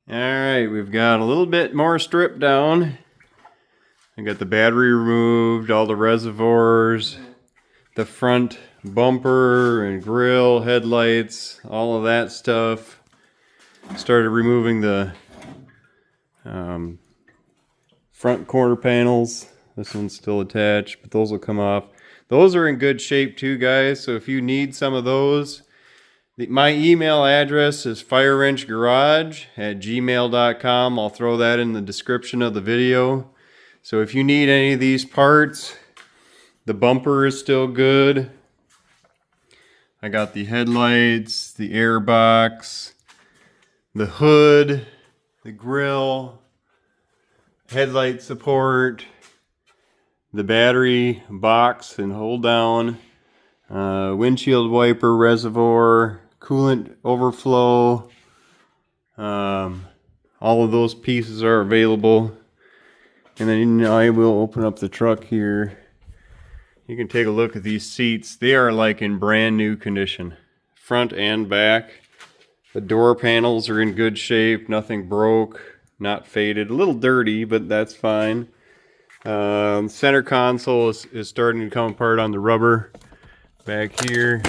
Alright, we've got a little bit more stripped down. I got the battery removed, all the reservoirs, the front bumper and grill, headlights, all of that stuff. Started removing the front corner panels. This one's still attached, but those will come off. Those are in good shape too, guys, so if you need some of those, my email address is firewrenchgarage@gmail.com. I'll throw that in the description of the video. So if you need any of these parts, the bumper is still good. I got the headlights, the air box, the hood, the grill, headlight support, the battery box and hold down, windshield wiper reservoir, coolant overflow. All of those pieces are available. And then I will open up the truck here. You can take a look at these seats. They are like in brand new condition, front and back. The door panels are in good shape, nothing broke, not faded. A little dirty, but that's fine. Center console is starting to come apart on the rubber back here.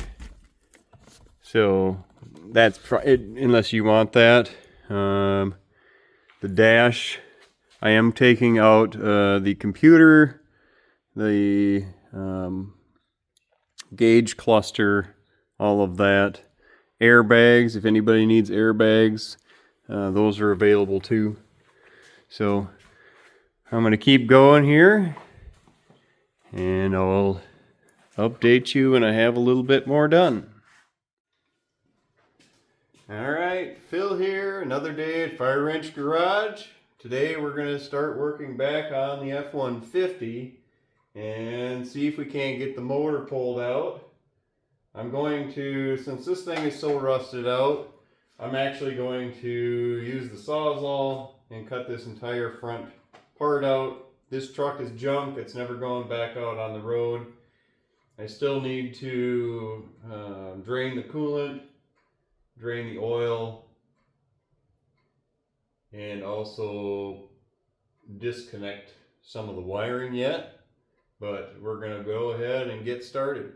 So that's unless you want that. The dash, I am taking out the computer, the gauge cluster, all of that. Airbags, if anybody needs airbags, those are available too. So I'm going to keep going here, and I'll update you when I have a little bit more done. Alright, Phil here, another day at Fire Wrench Garage. Today we're going to start working back on the F150 and see if we can't get the motor pulled out. I'm going to, since this thing is so rusted out, I'm actually going to use the Sawzall and cut this entire front part out. This truck is junk, it's never going back out on the road. I still need to drain the coolant, drain the oil, and also disconnect some of the wiring yet. But we're going to go ahead and get started.